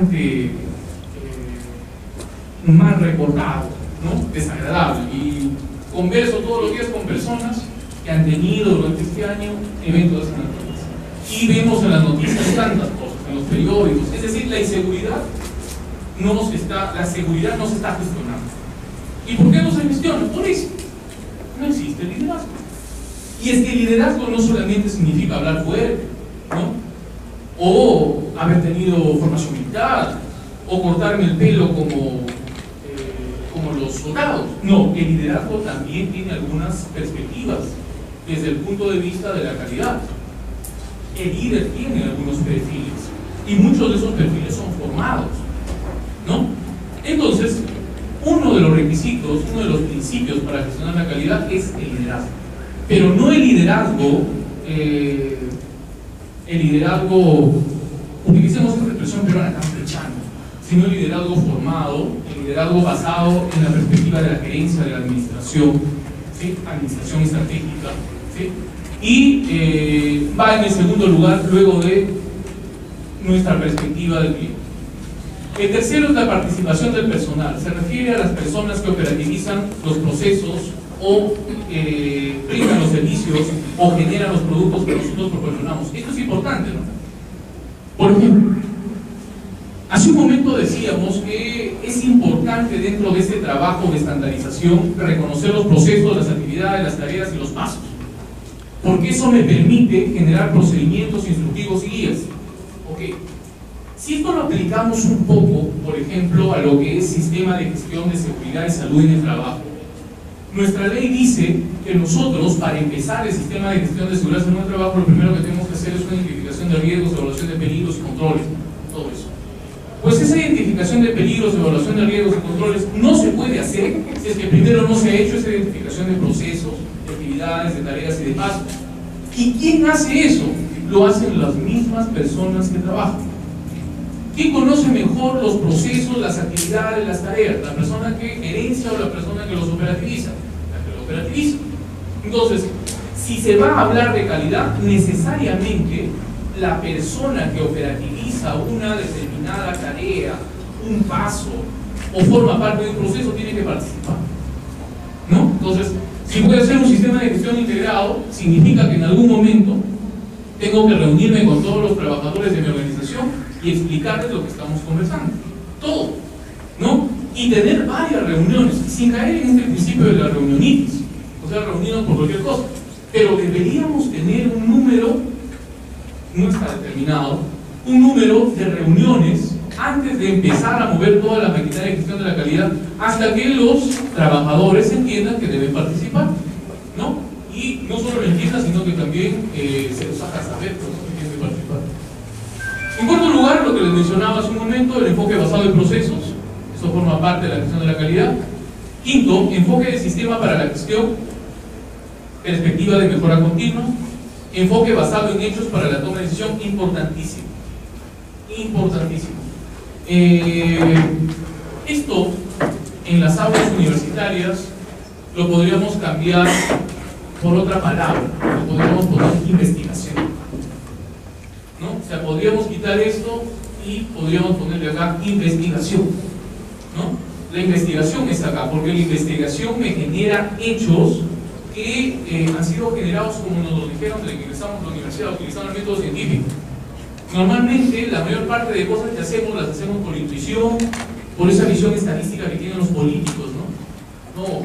bastante mal recordado, ¿no? Desagradable. Y converso todos los días con personas que han tenido durante este año eventos de esa naturaleza. Y vemos en las noticias tantas cosas, en los periódicos. Es decir, la seguridad no se está gestionando. ¿Y por qué no se gestiona? Por eso. No existe liderazgo. Y es que el liderazgo no solamente significa hablar fuerte, ¿no? O haber tenido formación militar, o cortarme el pelo como los soldados. No, el liderazgo también tiene algunas perspectivas desde el punto de vista de la calidad. El líder tiene algunos perfiles y muchos de esos perfiles son formados, ¿no? Entonces, uno de los requisitos, uno de los principios para gestionar la calidad es el liderazgo, pero no el liderazgo, utilicemos esta expresión peruana, campechano, sino el liderazgo formado, el liderazgo basado en la perspectiva de la gerencia, de la administración, ¿sí? Administración estratégica, ¿sí? Y va en el segundo lugar luego de nuestra perspectiva del cliente. El tercero es la participación del personal. Se refiere a las personas que operativizan los procesos o brindan los servicios o generan los productos que nosotros proporcionamos. Esto es importante, ¿no? Por ejemplo, hace un momento decíamos que es importante dentro de este trabajo de estandarización reconocer los procesos, las actividades, las tareas y los pasos, porque eso me permite generar procedimientos instructivos y guías. Ok. Si esto lo aplicamos un poco, por ejemplo, a lo que es sistema de gestión de seguridad y salud en el trabajo, nuestra ley dice que nosotros, para empezar el sistema de gestión de seguridad y salud en el trabajo, lo primero que tenemos que hacer es una identificación de riesgos, evaluación de peligros y controles, todo eso. Pues esa identificación de peligros, evaluación de riesgos y controles no se puede hacer si es que primero no se ha hecho esa identificación de procesos, de actividades, de tareas y de pasos. ¿Y quién hace eso? Lo hacen las mismas personas que trabajan. ¿Quién conoce mejor los procesos, las actividades, las tareas? ¿La persona que gerencia o la persona que los operativiza? La que los operativiza. Entonces, si se va a hablar de calidad, necesariamente la persona que operativiza una determinada tarea, un paso, o forma parte de un proceso, tiene que participar, ¿no? Entonces, si voy a hacer un sistema de gestión integrado, significa que en algún momento tengo que reunirme con todos los trabajadores de mi organización y explicarles lo que estamos conversando, todo, ¿no? Y tener varias reuniones, sin caer en este principio de la reunionitis, o sea, reunirnos por cualquier cosa, pero deberíamos tener un número, no está determinado, un número de reuniones antes de empezar a mover toda la maquinaria de gestión de la calidad, hasta que los trabajadores entiendan que deben participar, ¿no? Y no solo lo entiendan, sino que también se los haga saber que tienen que participar. En cuarto lugar, lo que les mencionaba hace un momento, el enfoque basado en procesos. Eso forma parte de la gestión de la calidad. Quinto, enfoque de sistema para la gestión, perspectiva de mejora continua, enfoque basado en hechos para la toma de decisión, importantísimo. Importantísimo. Esto en las aulas universitarias lo podríamos cambiar por otra palabra, lo podríamos poner investigación, ¿no? O sea, podríamos quitar esto y podríamos ponerle acá investigación, ¿no? La investigación está acá, porque la investigación me genera hechos que han sido generados, como nos lo dijeron desde que ingresamos a la universidad, utilizando el método científico. Normalmente, la mayor parte de cosas que hacemos, las hacemos por intuición, por esa visión estadística que tienen los políticos, ¿no? No,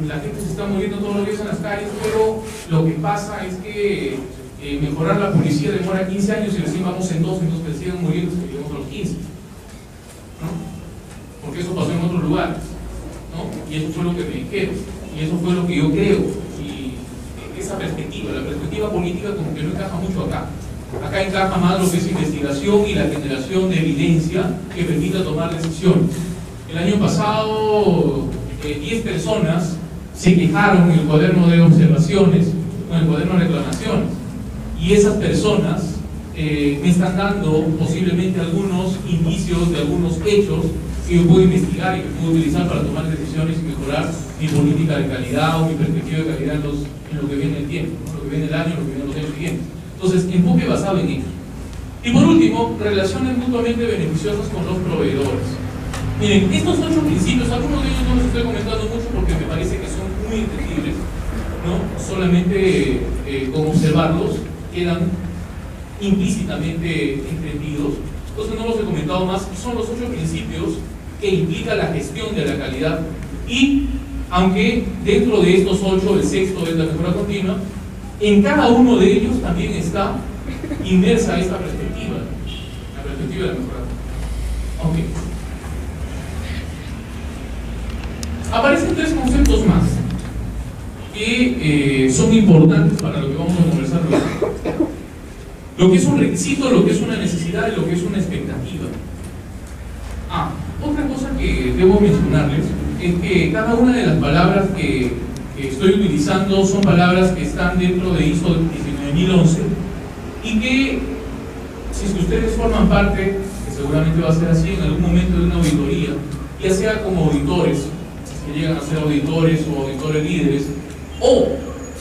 la gente se está muriendo todos los días en las calles, pero lo que pasa es que mejorar la policía demora 15 años y recién vamos en 2, entonces que sigan muriendo hasta que lleguemos a los 15, ¿no? Porque eso pasó en otros lugares, ¿no? Y eso fue lo que me dijeron, y eso fue lo que yo creo. Esa perspectiva, la perspectiva política como que no encaja mucho acá. Acá encaja más lo que es investigación y la generación de evidencia que permita tomar decisiones. El año pasado 10 personas se quejaron en el cuaderno de observaciones, en el cuaderno de reclamaciones, y esas personas me están dando posiblemente algunos indicios de algunos hechos que yo puedo investigar y que puedo utilizar para tomar decisiones y mejorar mi política de calidad o mi perspectiva de calidad en lo que viene el tiempo, ¿no? Lo que viene el año, lo que viene los años siguientes. Entonces, enfoque basado en ello. Y por último, relaciones mutuamente beneficiosas con los proveedores. Miren, estos 8 principios, algunos de ellos no los estoy comentando mucho porque me parece que son muy entendibles, ¿no? Solamente con observarlos quedan implícitamente entendidos. Entonces no los he comentado más. Son los 8 principios que implica la gestión de la calidad, y aunque dentro de estos 8 el sexto es la mejora continua, en cada uno de ellos también está inmersa esta perspectiva, la perspectiva de la mejora continua. Ok. Aparecen 3 conceptos más que son importantes para lo que vamos a conversar luego. Lo que es un requisito, lo que es una necesidad y lo que es una expectativa. Otra cosa que debo mencionarles es que cada una de las palabras que estoy utilizando son palabras que están dentro de ISO 19011 y que, si es que ustedes forman parte, que seguramente va a ser así en algún momento de una auditoría, ya sea como auditores, que llegan a ser auditores o auditores líderes, o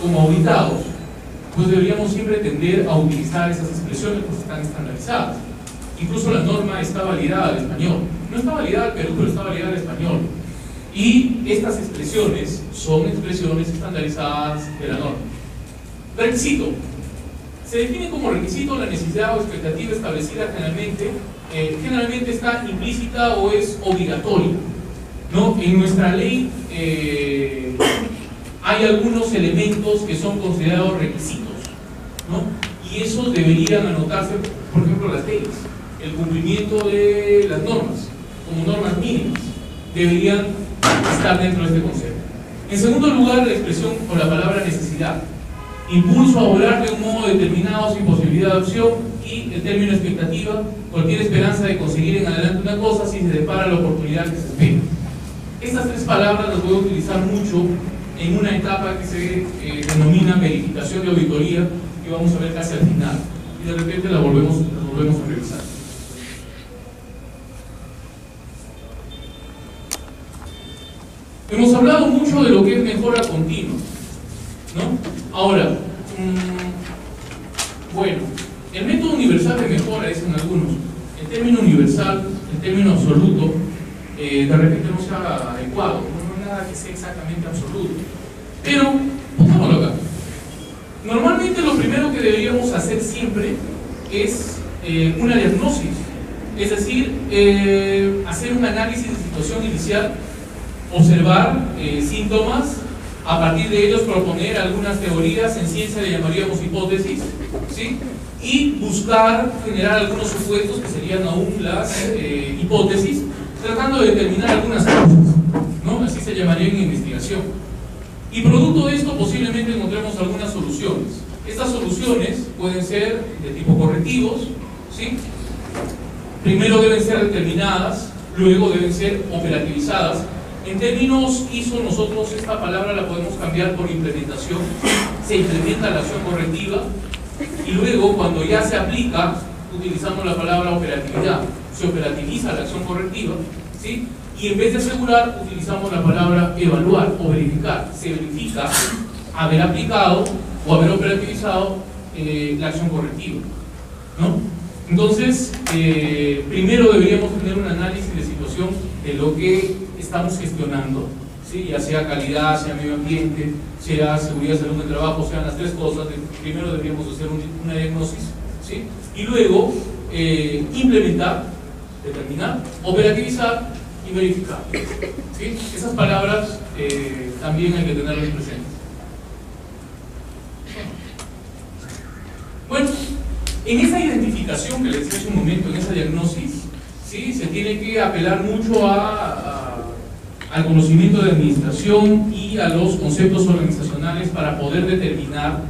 como auditados, pues deberíamos siempre tender a utilizar esas expresiones porque están estandarizadas. Incluso la norma está validada al español. No está validada al Perú, pero está validada al español. Y estas expresiones son expresiones estandarizadas de la norma. Requisito. Se define como requisito la necesidad o expectativa establecida generalmente está implícita o es obligatoria, ¿no? En nuestra ley hay algunos elementos que son considerados requisitos, ¿no? Y esos deberían anotarse, por ejemplo, las leyes. El cumplimiento de las normas, como normas mínimas, deberían estar dentro de este concepto. En segundo lugar, la expresión o la palabra necesidad. Impulso a obrar de un modo determinado sin posibilidad de opción, y el término expectativa, cualquier esperanza de conseguir en adelante una cosa si se depara la oportunidad que se espera. Estas 3 palabras las voy a utilizar mucho en una etapa que se denomina verificación de auditoría, que vamos a ver casi al final, y de repente la volvemos a revisar. Hemos hablado mucho de lo que es mejora continua, ¿no? Ahora, bueno, el método universal de mejora, dicen algunos. El término universal, el término absoluto, de repente no sea adecuado, no es nada que sea exactamente absoluto. Pero, pongámoslo acá. Normalmente lo primero que deberíamos hacer siempre es una diagnosis, es decir, hacer un análisis de situación inicial, observar síntomas, a partir de ellos proponer algunas teorías, en ciencia le llamaríamos hipótesis, ¿sí? Y buscar generar algunos supuestos que serían aún las hipótesis, tratando de determinar algunas causas, ¿no? Así se llamaría en investigación. Y producto de esto posiblemente encontremos algunas soluciones. Estas soluciones pueden ser de tipo correctivos, ¿sí? Primero deben ser determinadas, luego deben ser operativizadas. En términos ISO, nosotros esta palabra la podemos cambiar por implementación. Se implementa la acción correctiva y luego, cuando ya se aplica, utilizamos la palabra operatividad. Se operativiza la acción correctiva, ¿sí? Y en vez de asegurar, utilizamos la palabra evaluar o verificar. Se verifica haber aplicado o haber operativizado la acción correctiva, ¿no? Entonces, primero deberíamos tener un análisis de situación de lo que estamos gestionando, ¿sí? Ya sea calidad, sea medio ambiente, sea seguridad, salud en el trabajo, sean las 3 cosas. Primero deberíamos hacer una diagnosis, ¿sí? Y luego implementar, determinar, operativizar y verificar, ¿sí? Esas palabras también hay que tenerlas presentes. Bueno, en esa identificación que les decía hace un momento, en esa diagnosis, ¿sí? Se tiene que apelar mucho al conocimiento de administración y a los conceptos organizacionales para poder determinar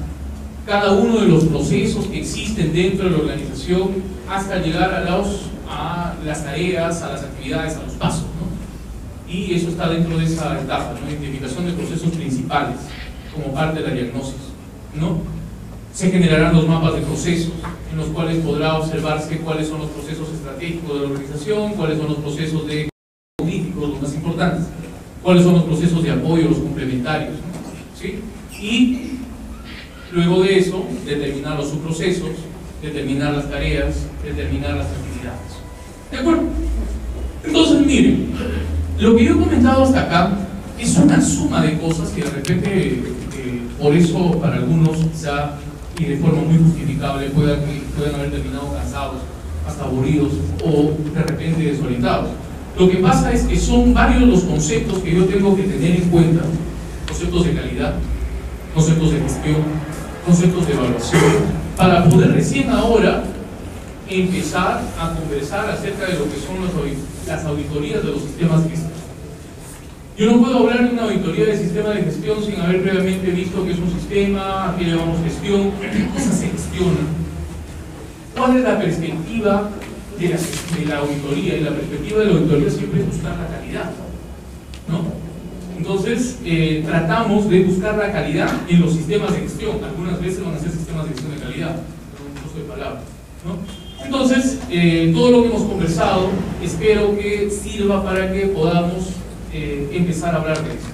cada uno de los procesos que existen dentro de la organización hasta llegar a las tareas, a las actividades, a los pasos, ¿no? Y eso está dentro de esa etapa, ¿no? Identificación de procesos principales como parte de la diagnosis, ¿no? Se generarán los mapas de procesos en los cuales podrá observarse cuáles son los procesos estratégicos de la organización, cuáles son los procesos de políticos, los más importantes, cuáles son los procesos de apoyo, los complementarios, ¿sí? Y luego de eso, determinar los subprocesos, determinar las tareas, determinar las actividades. ¿De acuerdo? Entonces, miren, lo que yo he comentado hasta acá es una suma de cosas que de repente, por eso para algunos quizá y de forma muy justificable puedan haber terminado cansados, hasta aburridos o de repente desorientados. Lo que pasa es que son varios los conceptos que yo tengo que tener en cuenta, conceptos de calidad, conceptos de gestión, conceptos de evaluación, para poder recién ahora empezar a conversar acerca de lo que son las auditorías de los sistemas de gestión. Yo no puedo hablar de una auditoría de sistema de gestión sin haber previamente visto qué es un sistema, a qué le llamamos gestión, qué cosas se gestionan, cuál es la perspectiva de la auditoría, y la perspectiva de la auditoría siempre es buscar la calidad, ¿no? Entonces, tratamos de buscar la calidad en los sistemas de gestión. Algunas veces van a ser sistemas de gestión de calidad, no uso de palabras, ¿no? Entonces, todo lo que hemos conversado, espero que sirva para que podamos empezar a hablar de eso.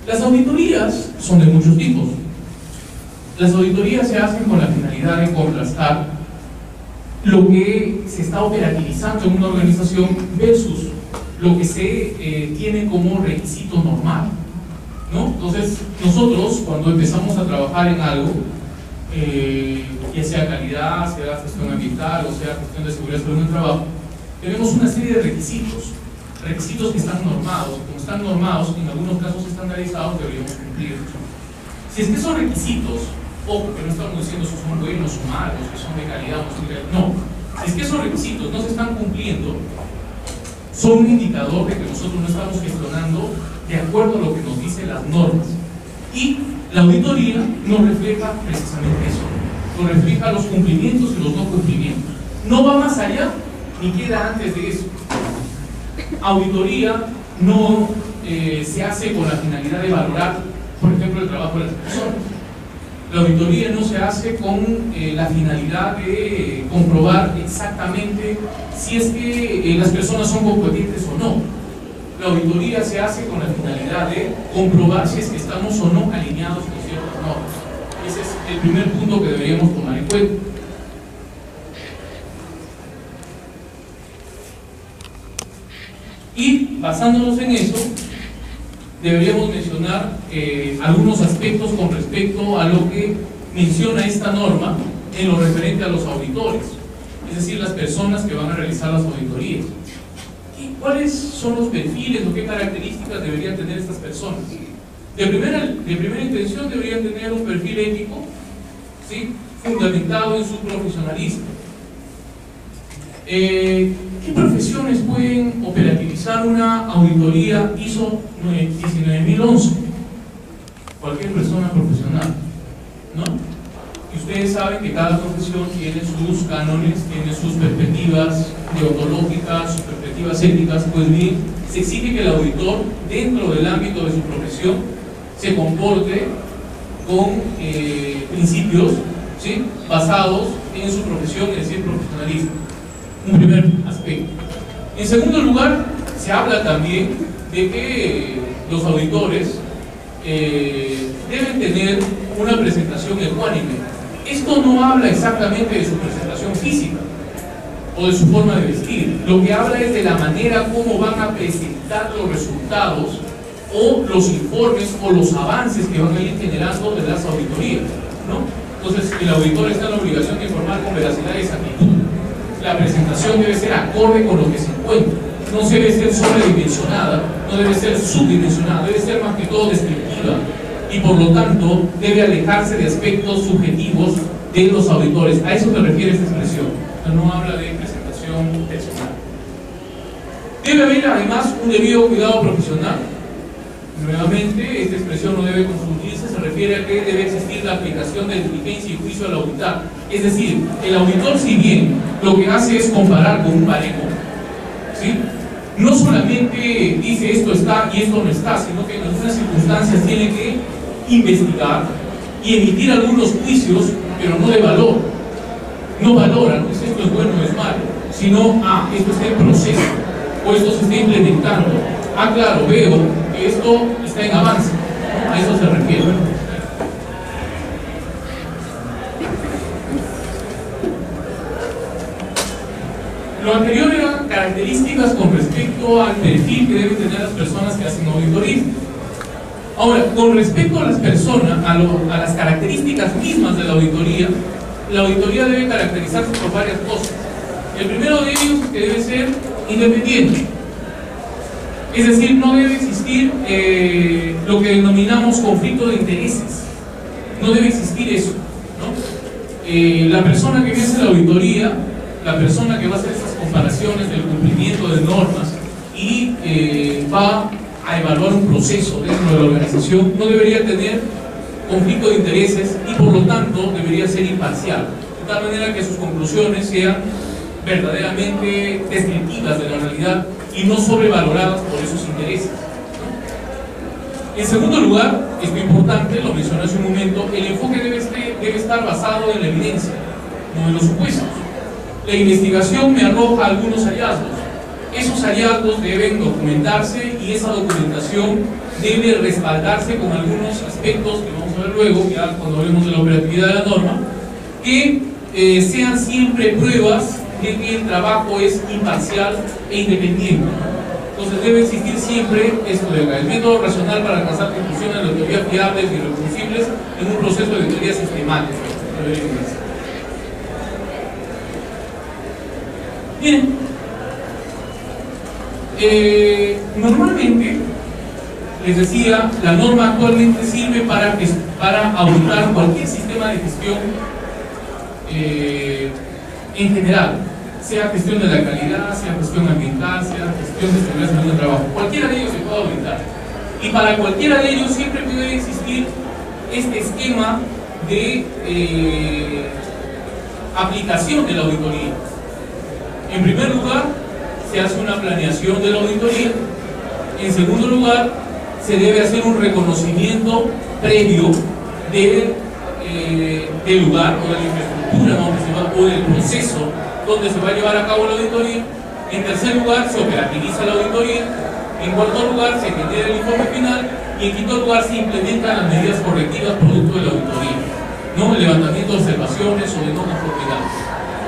Las auditorías son de muchos tipos. Las auditorías se hacen con la finalidad de contrastar lo que se está operativizando en una organización versus lo que se tiene como requisito normal, ¿no? Entonces, nosotros cuando empezamos a trabajar en algo, ya sea calidad, sea gestión ambiental o sea gestión de seguridad y salud en el trabajo, tenemos una serie de requisitos que están normados, y como están normados, en algunos casos estandarizados, deberíamos cumplir. Si es que esos requisitos, ojo, que no estamos diciendo si son buenos o malos, que son de calidad o no son de calidad, no, si es que esos requisitos no se están cumpliendo, son un indicador de que nosotros no estamos gestionando de acuerdo a lo que nos dicen las normas. Y la auditoría nos refleja precisamente eso, nos refleja los cumplimientos y los no cumplimientos. No va más allá ni queda antes de eso. Auditoría no se hace con la finalidad de valorar, por ejemplo, el trabajo de las personas. La auditoría no se hace con la finalidad de comprobar exactamente si es que las personas son competentes o no. La auditoría se hace con la finalidad de comprobar si es que estamos o no alineados con ciertas normas. Ese es el primer punto que deberíamos tomar en cuenta. Y basándonos en eso, deberíamos mencionar algunos aspectos con respecto a lo que menciona esta norma en lo referente a los auditores, es decir, las personas que van a realizar las auditorías. ¿Y cuáles son los perfiles o qué características deberían tener estas personas? De primera intención deberían tener un perfil ético, ¿sí?, fundamentado en su profesionalismo. ¿Qué profesiones pueden operativizar una auditoría ISO 19011? Cualquier persona profesional, ¿no? Y ustedes saben que cada profesión tiene sus cánones, tiene sus perspectivas deontológicas, sus perspectivas éticas. Pues bien, se exige que el auditor, dentro del ámbito de su profesión, se comporte con principios, ¿sí?, basados en su profesión, es decir, profesionalismo. Un primer aspecto. En segundo lugar, se habla también de que los auditores deben tener una presentación ecuánime. Esto no habla exactamente de su presentación física o de su forma de vestir. Lo que habla es de la manera como van a presentar los resultados o los informes o los avances que van a ir generando de las auditorías, ¿no? Entonces, el auditor está en la obligación de informar con veracidad y exactitud. La presentación debe ser acorde con lo que se encuentra. No debe ser sobredimensionada, no debe ser subdimensionada, debe ser más que todo descriptiva y por lo tanto debe alejarse de aspectos subjetivos de los auditores. A eso se refiere esta expresión. No habla de presentación personal. Debe haber además un debido cuidado profesional. Nuevamente, esta expresión no debe confundirse, se refiere a que debe existir la aplicación de diligencia y juicio al auditar. Es decir, el auditor, si bien lo que hace es comparar con un baremo, ¿sí?, no solamente dice esto está y esto no está, sino que en algunas circunstancias tiene que investigar y emitir algunos juicios, pero no de valor. No valora, no dice esto es bueno o es malo, sino, esto está en proceso, o esto se está implementando. Claro, veo que esto está en avance, ¿no? A eso se refiere. Lo anterior eran características con respecto al perfil que deben tener las personas que hacen auditoría. Ahora, con respecto a las personas, a las características mismas de la auditoría debe caracterizarse por varias cosas. El primero de ellos es que debe ser independiente. Es decir, no debe existir lo que denominamos conflicto de intereses. No debe existir eso, ¿no? La persona que hace la auditoría, la persona que va a hacer esas comparaciones del cumplimiento de normas y va a evaluar un proceso dentro de la organización, no debería tener conflicto de intereses y por lo tanto debería ser imparcial, de tal manera que sus conclusiones sean verdaderamente descriptivas de la realidad y no sobrevaloradas por esos intereses, ¿no? En segundo lugar, esto es importante, lo mencioné hace un momento, el enfoque debe estar basado en la evidencia, no en los supuestos. La investigación me arroja algunos hallazgos. Esos hallazgos deben documentarse y esa documentación debe respaldarse con algunos aspectos que vamos a ver luego, ya cuando hablemos de la operatividad de la norma, que sean siempre pruebas de que el trabajo es imparcial e independiente. Entonces debe existir siempre esto de acá, el método racional para alcanzar conclusiones de teorías fiables y reproducibles en un proceso de teoría sistemática. Bien, normalmente, les decía, la norma actualmente sirve para auditar cualquier sistema de gestión en general, sea gestión de la calidad, sea gestión ambiental, sea gestión de seguridad y salud del trabajo. Cualquiera de ellos se puede auditar. Y para cualquiera de ellos siempre puede existir este esquema de aplicación de la auditoría. En primer lugar, se hace una planeación de la auditoría. En segundo lugar, se debe hacer un reconocimiento previo del lugar o de la infraestructura o del proceso donde se va a llevar a cabo la auditoría. En tercer lugar, se operativiza la auditoría. En cuarto lugar, se genera el informe final. Y en quinto lugar, se implementan las medidas correctivas producto de la auditoría, ¿no? El levantamiento de observaciones o de no conformidades.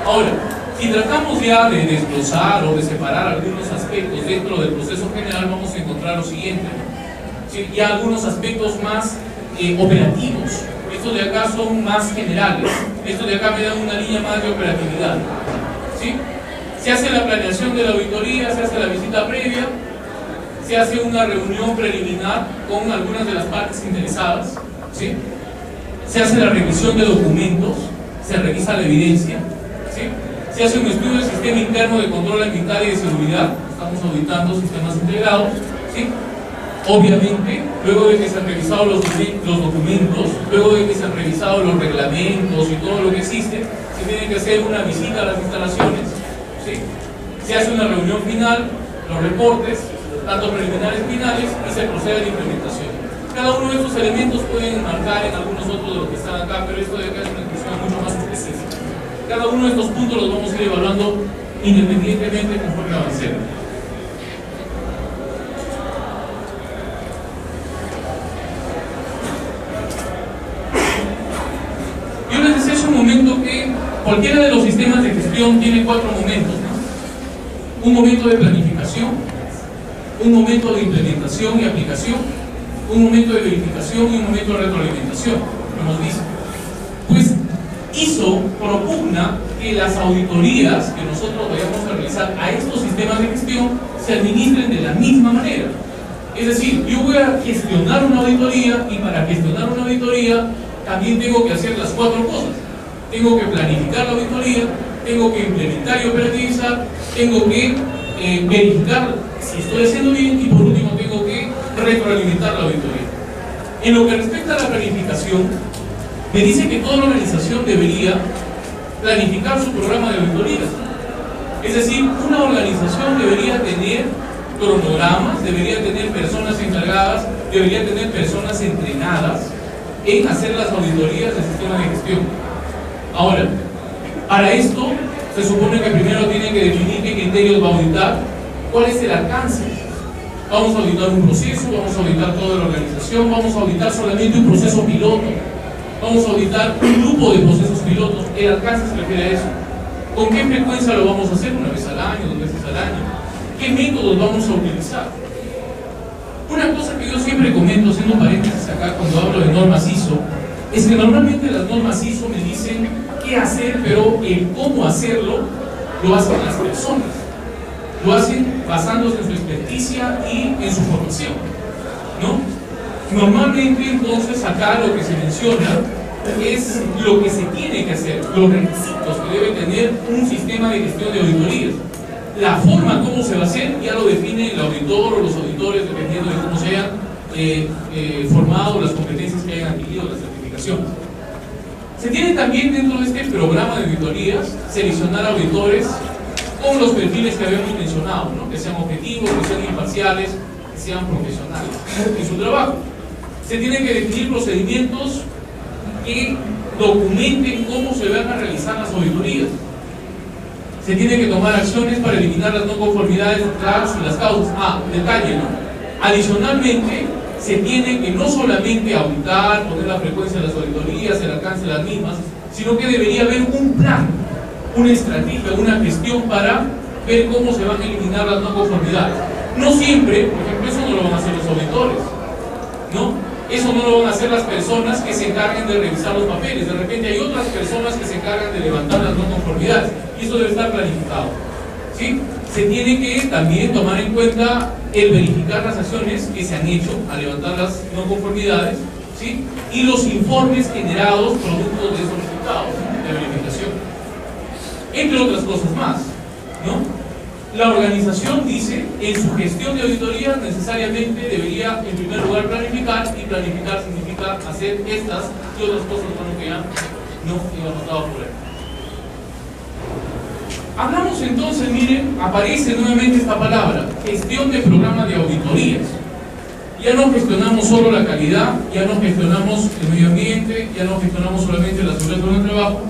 Ahora, si tratamos ya de desglosar o de separar algunos aspectos dentro del proceso general, vamos a encontrar lo siguiente, ¿no? Sí, ya algunos aspectos más operativos. Estos de acá son más generales. Estos de acá me dan una línea más de operatividad, ¿sí? Se hace la planeación de la auditoría, se hace la visita previa, se hace una reunión preliminar con algunas de las partes interesadas, ¿sí? Se hace la revisión de documentos, se revisa la evidencia, ¿sí? Se hace un estudio del sistema interno de control ambiental y de seguridad, estamos auditando sistemas integrados, ¿sí? Obviamente, luego de que se han revisado los documentos, luego de que se han revisado los reglamentos y todo lo que existe, se tiene que hacer una visita a las instalaciones, ¿sí? Se hace una reunión final, los reportes, tanto preliminares finales, y se procede a la implementación. Cada uno de estos elementos pueden marcar en algunos otros de los que están acá, pero esto de acá es una discusión mucho más específica. Cada uno de estos puntos los vamos a ir evaluando independientemente conforme avancemos. Yo les decía hace un momento que cualquiera de los sistemas de gestión tiene 4 momentos, ¿no? Un momento de planificación, un momento de implementación y aplicación, un momento de verificación y un momento de retroalimentación, lo hemos visto. Pues ISO propugna que las auditorías que nosotros vayamos a realizar a estos sistemas de gestión se administren de la misma manera. Es decir, yo voy a gestionar una auditoría y para gestionar una auditoría también tengo que hacer las 4 cosas. Tengo que planificar la auditoría, tengo que implementar y operativizar, tengo que verificar si estoy haciendo bien y por último tengo que retroalimentar la auditoría. En lo que respecta a la planificación, me dice que toda la organización debería planificar su programa de auditorías. Es decir, una organización debería tener cronogramas, debería tener personas encargadas, debería tener personas entrenadas en hacer las auditorías del sistema de gestión. Ahora, para esto se supone que primero tienen que definir qué criterios va a auditar, cuál es el alcance. Vamos a auditar un proceso, vamos a auditar toda la organización, vamos a auditar solamente un proceso piloto, vamos a auditar un grupo de procesos pilotos. El alcance se refiere a eso. ¿Con qué frecuencia lo vamos a hacer? ¿Una vez al ¿Qué métodos vamos a utilizar? Una cosa que yo siempre comento, haciendo paréntesis acá cuando hablo de normas ISO, es que normalmente las normas ISO me dicen qué hacer, pero el cómo hacerlo lo hacen las personas. Lo hacen basándose en su experticia y en su formación, ¿no? Normalmente entonces acá lo que se menciona es lo que se tiene que hacer, los requisitos que debe tener un sistema de gestión de auditorías. La forma como se va a hacer ya lo define el auditor o los auditores, dependiendo de cómo se hayan formado, las competencias que hayan adquirido, la certificación. Se tiene también dentro de este programa de auditorías seleccionar auditores con los perfiles que habíamos mencionado, ¿no? Que sean objetivos, que sean imparciales, que sean profesionales en su trabajo. Se tienen que definir procedimientos que documenten cómo se van a realizar las auditorías. Se tienen que tomar acciones para eliminar las no conformidades y las causas. Detalle, ¿no? Adicionalmente, se tiene que no solamente auditar, poner la frecuencia de las auditorías, el alcance de las mismas, sino que debería haber un plan, una estrategia, una gestión para ver cómo se van a eliminar las no conformidades. No siempre, por ejemplo, eso no lo van a hacer los auditores, ¿no? Eso no lo van a hacer las personas que se encarguen de revisar los papeles. De repente hay otras personas que se encargan de levantar las no conformidades y eso debe estar planificado, ¿sí? Se tiene que también tomar en cuenta el verificar las acciones que se han hecho a levantar las no conformidades, ¿sí? Y los informes generados producto de esos resultados de verificación, entre otras cosas más, ¿no? La organización dice, en su gestión de auditoría necesariamente debería en primer lugar planificar, y planificar significa hacer estas y otras cosas, bueno, que ya no hemos notado por ahí. Hablamos entonces, miren, aparece nuevamente esta palabra, gestión de programa de auditorías. Ya no gestionamos solo la calidad, ya no gestionamos el medio ambiente, ya no gestionamos solamente la seguridad del trabajo,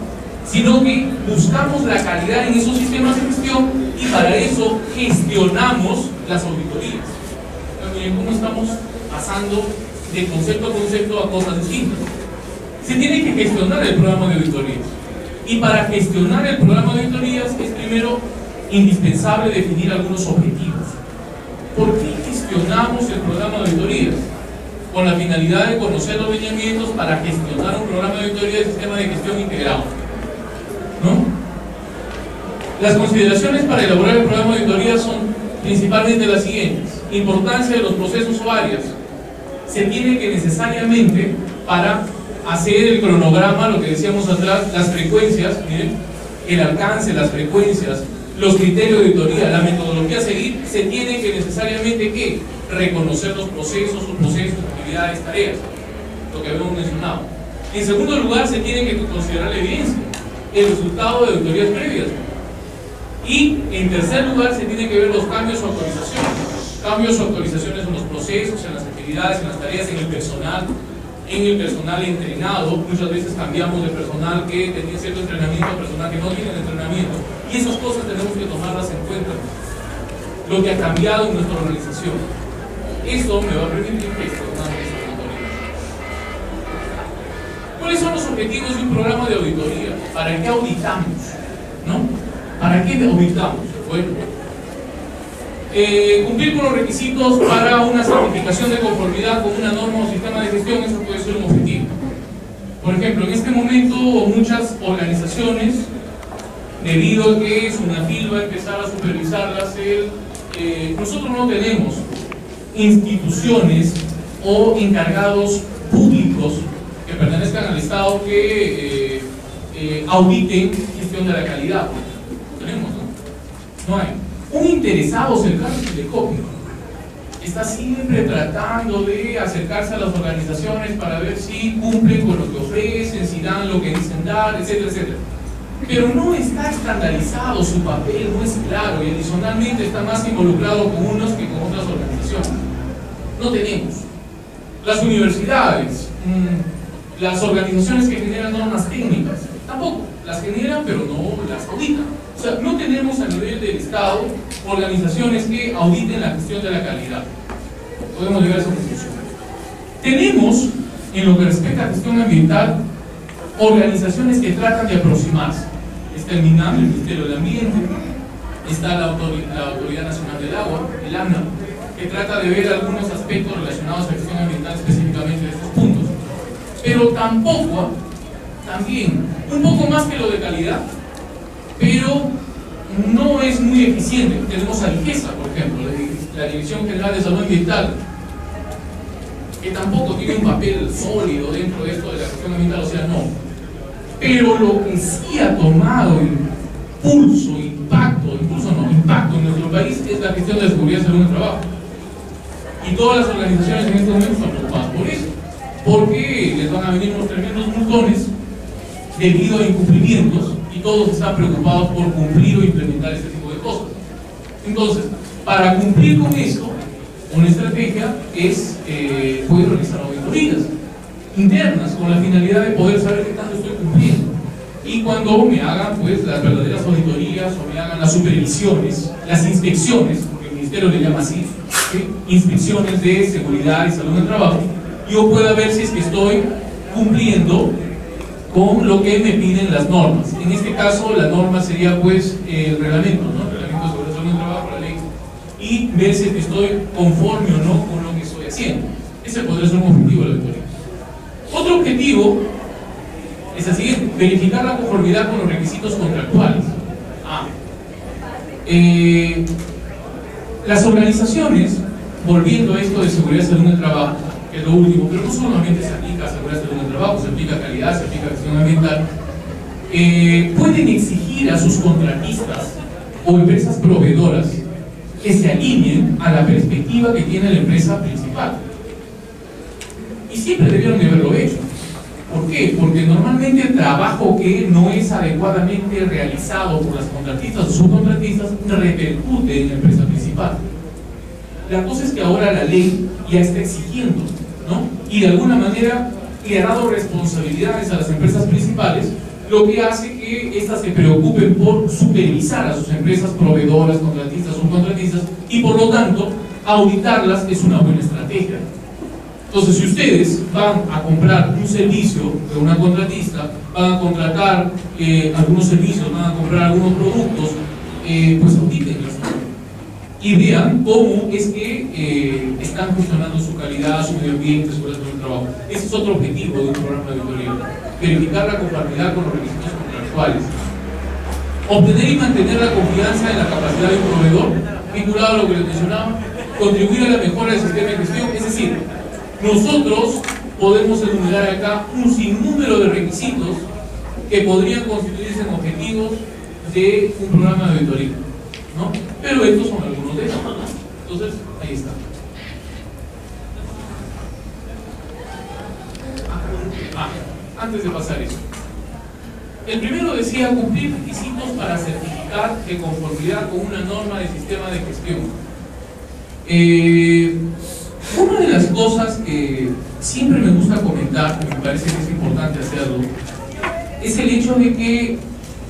sino que buscamos la calidad en esos sistemas de gestión y para eso gestionamos las auditorías. Pero miren cómo estamos pasando de concepto a concepto a cosas distintas. Se tiene que gestionar el programa de auditorías. Y para gestionar el programa de auditorías es primero indispensable definir algunos objetivos. ¿Por qué gestionamos el programa de auditorías? Con la finalidad de conocer los lineamientos para gestionar un programa de auditoría del sistema de gestión integrado, ¿no? Las consideraciones para elaborar el programa de auditoría son principalmente las siguientes. Importancia de los procesos o áreas. Se tiene que necesariamente, para hacer el cronograma, lo que decíamos atrás, las frecuencias, miren, el alcance, las frecuencias, los criterios de auditoría, la metodología a seguir, se tiene que necesariamente ¿qué? Reconocer los procesos, actividades, tareas, lo que habíamos mencionado. En segundo lugar, se tiene que considerar la evidencia, el resultado de auditorías previas. Y en tercer lugar, se tiene que ver los cambios o actualizaciones. Cambios o actualizaciones en los procesos, en las actividades, en las tareas, en el personal entrenado. Muchas veces cambiamos de personal que tenía cierto entrenamiento a personal que no tiene entrenamiento. Y esas cosas tenemos que tomarlas en cuenta. Lo que ha cambiado en nuestra organización. Esto me va a permitir gestionar esas auditorías. ¿Cuáles son los objetivos de un programa de auditoría? ¿Para qué auditamos? ¿No? ¿Para qué auditamos? Bueno, cumplir con los requisitos para una certificación de conformidad con una norma o sistema de gestión, eso puede ser un objetivo. Por ejemplo, en este momento muchas organizaciones, debido a que SUNAFIL va a empezar a supervisarlas, nosotros no tenemos instituciones o encargados públicos que pertenezcan al Estado que auditen gestión de la calidad. No tenemos, ¿no? No hay. Un interesado cercano al Telecopio está siempre tratando de acercarse a las organizaciones para ver si cumplen con lo que ofrecen, si dan lo que dicen dar, etcétera, etcétera. Pero no está estandarizado su papel, no es claro, y adicionalmente está más involucrado con unos que con otras organizaciones. No tenemos. Las universidades, las organizaciones que generan normas técnicas, tampoco. Las generan, pero no las auditan. O sea, no tenemos a nivel del Estado organizaciones que auditen la gestión de la calidad. Podemos llegar a esa conclusión. Tenemos, en lo que respecta a gestión ambiental, organizaciones que tratan de aproximarse. Está el MINAM, el Ministerio del Ambiente, está la Autoridad Nacional del Agua, el ANA, que trata de ver algunos aspectos relacionados a gestión ambiental específicamente de estos puntos. Pero tampoco, también, un poco más que lo de calidad, pero no es muy eficiente. Tenemos a DIGESA, por ejemplo, la Dirección General de Salud Ambiental, que tampoco tiene un papel sólido dentro de esto de la gestión ambiental, o sea, no. Pero lo que sí ha tomado impulso en nuestro país es la gestión de la seguridad y salud en el trabajo. Y todas las organizaciones en este momento están preocupadas por eso, porque les van a venir unos tremendos multones debido a incumplimientos y todos están preocupados por cumplir o implementar este tipo de cosas. Entonces, para cumplir con esto, una estrategia es poder realizar auditorías internas con la finalidad de poder saber qué tanto estoy cumpliendo. Y cuando me hagan pues las verdaderas auditorías o me hagan las supervisiones, las inspecciones, porque el ministerio le llama así, ¿sí? Inspecciones de seguridad y salud en el trabajo, yo pueda ver si es que estoy cumpliendo con lo que me piden las normas. En este caso la norma sería pues el reglamento, ¿no? El reglamento de seguridad y salud en el trabajo, la ley, y ver si es que estoy conforme o no con lo que estoy haciendo. Ese podría ser un objetivo de la auditoría. Otro objetivo es el siguiente: verificar la conformidad con los requisitos contractuales. Las organizaciones, volviendo a esto de seguridad y salud en el trabajo, que es lo último, pero no solamente se aplica a seguridad y salud en el trabajo, se aplica a calidad, se aplica a gestión ambiental, pueden exigir a sus contratistas o empresas proveedoras que se alineen a la perspectiva que tiene la empresa principal. Y siempre debieron de haberlo hecho. ¿Por qué? Porque normalmente el trabajo que no es adecuadamente realizado por las contratistas o subcontratistas repercute en la empresa principal. La cosa es que ahora la ley ya está exigiendo, ¿no? Y de alguna manera le ha dado responsabilidades a las empresas principales, lo que hace que éstas se preocupen por supervisar a sus empresas proveedoras, contratistas, subcontratistas, y por lo tanto auditarlas es una buena estrategia. Entonces, si ustedes van a comprar un servicio de una contratista, van a contratar algunos servicios, van a comprar algunos productos, pues audítenlos y vean cómo es que están gestionando su calidad, su medio ambiente, su relación de trabajo. Ese es otro objetivo de un programa de auditoría: verificar la conformidad con los requisitos contractuales, obtener y mantener la confianza en la capacidad de un proveedor, vinculado a lo que les mencionaba, contribuir a la mejora del sistema de gestión. Es decir, nosotros podemos enumerar acá un sinnúmero de requisitos que podrían constituirse en objetivos de un programa de auditoría, ¿no? Pero estos son algunos de ellos. Entonces, ahí está. Antes de pasar eso, el primero decía cumplir requisitos para certificar de conformidad con una norma de sistema de gestión. Una de las cosas que siempre me gusta comentar, que me parece que es importante hacerlo, es el hecho de que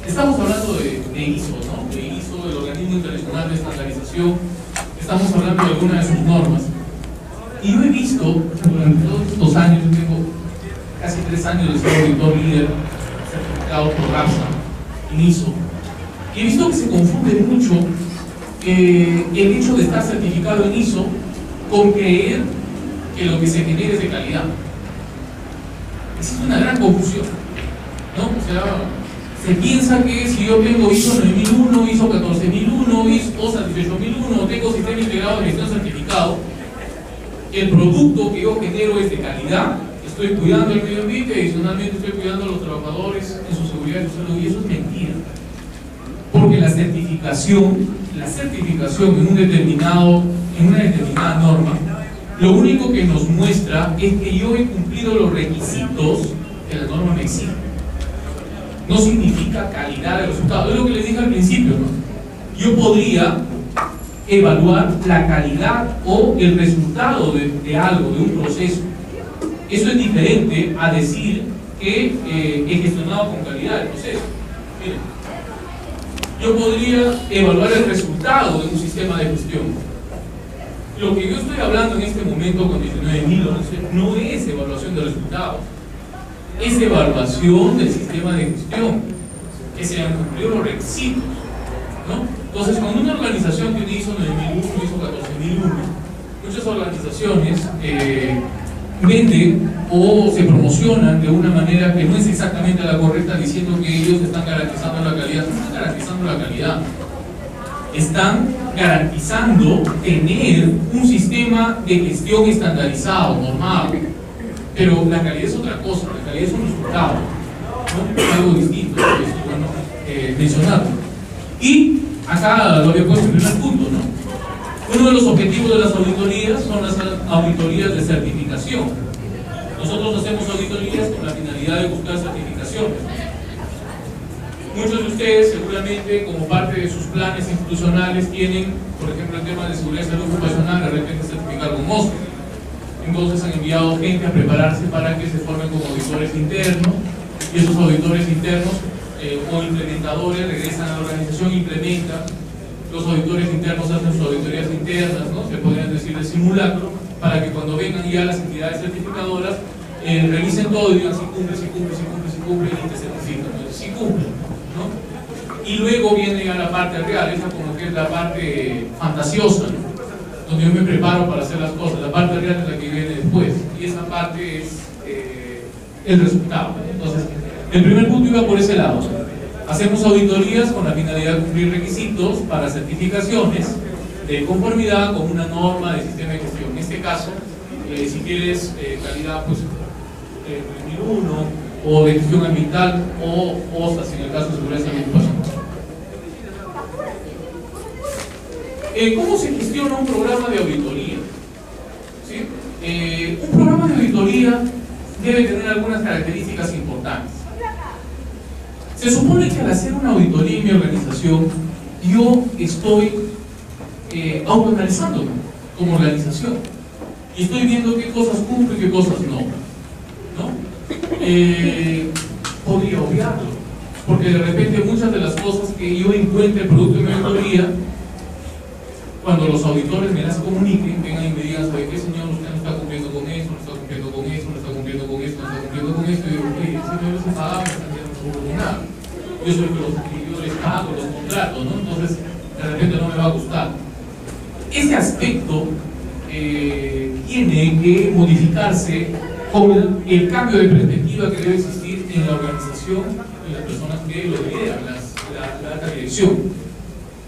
estamos hablando de ISO, ¿no? De ISO, el Organismo Internacional de Estandarización. Estamos hablando de algunas de sus normas. Y yo he visto, durante todos estos años, yo tengo casi 3 años de ser auditor líder certificado por RAPSA en ISO, y he visto que se confunde mucho el hecho de estar certificado en ISO con creer que lo que se genera es de calidad. Existe una gran confusión, ¿no? O sea, se piensa que si yo tengo ISO 9001, ISO 14001, ISO 18001, tengo sistema integrado de gestión certificado, el producto que yo genero es de calidad, estoy cuidando el medio ambiente, adicionalmente estoy cuidando a los trabajadores en su seguridad y su salud, y eso es mentira. Porque la certificación en una determinada norma, lo único que nos muestra es que yo he cumplido los requisitos que la norma me exige. No significa calidad de resultado. Es lo que les dije al principio, ¿no? Yo podría evaluar la calidad o el resultado de algo, de un proceso. Eso es diferente a decir que he gestionado con calidad el proceso. Miren, yo podría evaluar el resultado de un sistema de gestión. Lo que yo estoy hablando en este momento con 19.011 no es evaluación de resultados, es evaluación del sistema de gestión, que se han cumplido los requisitos. ¿no? Entonces, cuando una organización tiene ISO 9001, ISO 14001, muchas organizaciones venden o se promocionan de una manera que no es exactamente la correcta, diciendo que ellos están garantizando la calidad. No están garantizando la calidad, están garantizando tener un sistema de gestión estandarizado, normado. Pero la calidad es otra cosa, la calidad es un resultado, ¿no? Es algo distinto, es bueno mencionarlo. Y acá lo había puesto en primer punto, ¿no? Uno de los objetivos de las auditorías son las auditorías de certificación. Nosotros hacemos auditorías con la finalidad de buscar certificaciones. Muchos de ustedes seguramente, como parte de sus planes institucionales, tienen, por ejemplo, el tema de seguridad y salud ocupacional, de repente certificar con MOSCA. Entonces han enviado gente a prepararse para que se formen como auditores internos, y esos auditores internos o implementadores regresan a la organización e implementan. Los auditores internos hacen sus auditorías internas, ¿no? Se podrían decir de simulacro, para que cuando vengan ya las entidades certificadoras revisen todo y digan si cumple, si cumple, si cumple, si cumple, y te certifican. Entonces, si cumple, ¿no? Y luego viene ya la parte real, esa como que es la parte fantasiosa, ¿no? Donde yo me preparo para hacer las cosas. La parte real es la que viene después, y esa parte es el resultado. Entonces, el primer punto iba por ese lado. Hacemos auditorías con la finalidad de cumplir requisitos para certificaciones de conformidad con una norma de sistema de gestión. En este caso, si quieres calidad, pues 2001, o de gestión ambiental, o OSAS en el caso de seguridad y salud ocupacional. ¿Cómo se gestiona un programa de auditoría? ¿Sí? Un programa de auditoría debe tener algunas características importantes. Se supone que al hacer una auditoría en mi organización, yo estoy autoanalizándome como organización y estoy viendo qué cosas cumplo y qué cosas no. Podría obviarlo, porque de repente muchas de las cosas que yo encuentre producto de mi auditoría, cuando los auditores me las comuniquen, vengan y me digan, ¿sabe qué, señor? Usted no está cumpliendo con eso, no está cumpliendo con eso, no está cumpliendo con eso, no está cumpliendo con esto. Y digo, oye, señor, se paga, me están dando nada. Yo soy yo les pago, los contrato, ¿no? Entonces, de repente no me va a gustar. Ese aspecto tiene que modificarse con el cambio de perspectiva que debe existir en la organización y las personas que lo lideran, la alta dirección.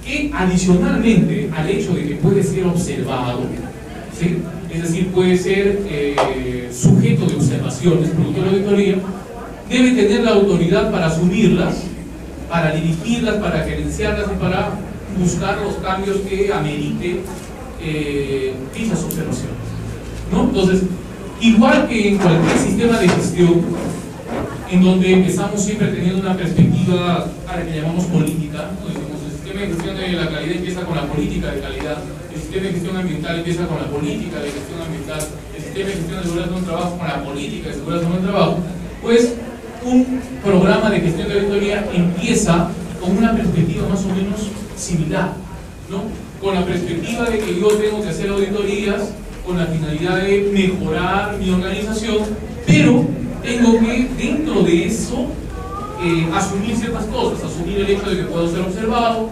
Que adicionalmente al hecho de que puede ser observado, ¿sí? Es decir, puede ser sujeto de observaciones, producto de la auditoría, debe tener la autoridad para asumirlas, para dirigirlas, para gerenciarlas y para buscar los cambios que ameriten dichas observaciones, ¿no? Entonces, igual que en cualquier sistema de gestión, en donde empezamos siempre teniendo una perspectiva a la que llamamos política, ¿no? Decimos, el sistema de gestión de la calidad empieza con la política de calidad, el sistema de gestión ambiental empieza con la política de gestión ambiental, el sistema de gestión de seguridad de un trabajo con la política de seguridad de un trabajo, pues un programa de gestión de auditoría empieza con una perspectiva más o menos similar, ¿no? Con la perspectiva de que yo tengo que hacer auditorías con la finalidad de mejorar mi organización, pero tengo que dentro de eso asumir ciertas cosas, asumir el hecho de que puedo ser observado,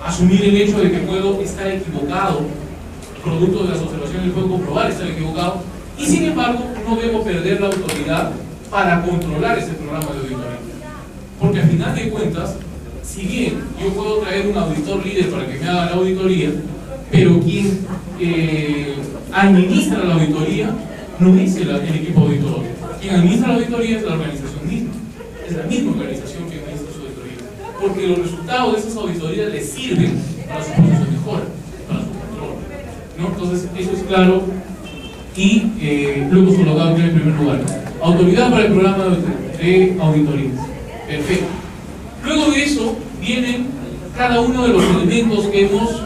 asumir el hecho de que puedo estar equivocado, producto de las observaciones puedo comprobar estar equivocado, y sin embargo no debo perder la autoridad para controlar ese programa de auditoría, porque al final de cuentas, si bien yo puedo traer un auditor líder para que me haga la auditoría, pero quien administra la auditoría no es el equipo auditor. Quien administra la auditoría es la organización misma. Es la misma organización que administra su auditoría. Porque los resultados de esas auditorías les sirven para su proceso de mejora, para su control, ¿no? Entonces, eso es claro y lo hemos colocado aquí en primer lugar. Autoridad para el programa de auditorías. Perfecto. Luego de eso vienen cada uno de los elementos que hemos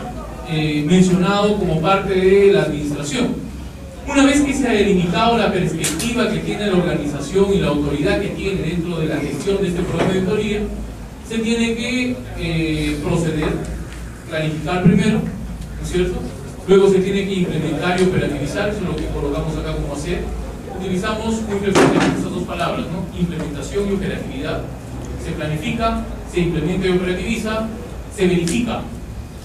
mencionado como parte de la administración. Una vez que se ha delimitado la perspectiva que tiene la organización y la autoridad que tiene dentro de la gestión de este programa de auditoría, se tiene que proceder, planificar primero, ¿no es cierto? Luego se tiene que implementar y operativizar, eso es lo que colocamos acá como hacer. Utilizamos muy frecuentemente estas dos palabras, ¿no? Implementación y operatividad. Se planifica, se implementa y operativiza, se verifica.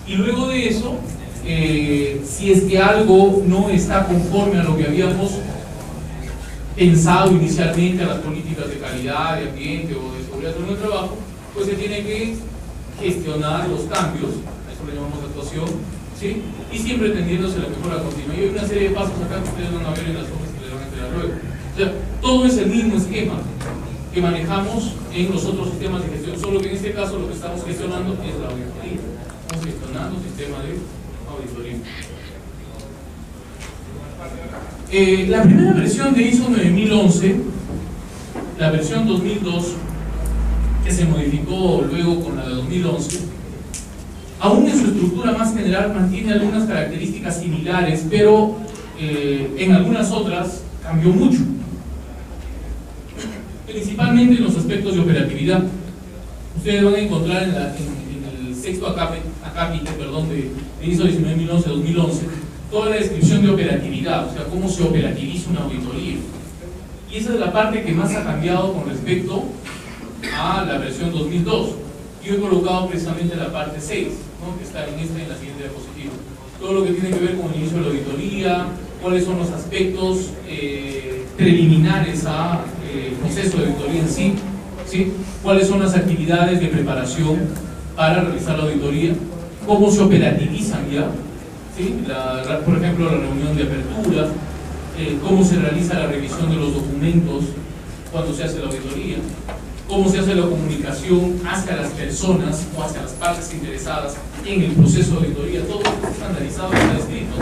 Y luego de eso, si es que algo no está conforme a lo que habíamos pensado inicialmente, a las políticas de calidad, de ambiente o de seguridad en el trabajo, pues se tiene que gestionar los cambios, a eso le llamamos actuación, ¿sí? Y siempre tendiéndose a la mejora continua. Y hay una serie de pasos acá que ustedes van a ver en las hojas que les van a entregar luego. O sea, todo es el mismo esquema que manejamos en los otros sistemas de gestión, solo que en este caso lo que estamos gestionando es la auditoría. Estamos gestionando un sistema de auditoría. La primera versión de ISO 9011, la versión 2002, que se modificó luego con la de 2011, aún en su estructura más general mantiene algunas características similares, pero en algunas otras cambió mucho, principalmente en los aspectos de operatividad. Ustedes van a encontrar en el sexto acápite de ISO 19011-2011 toda la descripción de operatividad, o sea, cómo se operativiza una auditoría. Y esa es la parte que más ha cambiado con respecto a la versión 2002. Yo he colocado precisamente la parte 6, ¿no?, que está en esta y en la siguiente diapositiva. Todo lo que tiene que ver con el inicio de la auditoría, cuáles son los aspectos preliminares al proceso de auditoría en sí, ¿sí?, cuáles son las actividades de preparación para realizar la auditoría, cómo se operativizan ya, ¿sí?, por ejemplo, la reunión de apertura, cómo se realiza la revisión de los documentos cuando se hace la auditoría, cómo se hace la comunicación hacia las personas o hacia las partes interesadas en el proceso de auditoría. Todo está estandarizado y está escrito.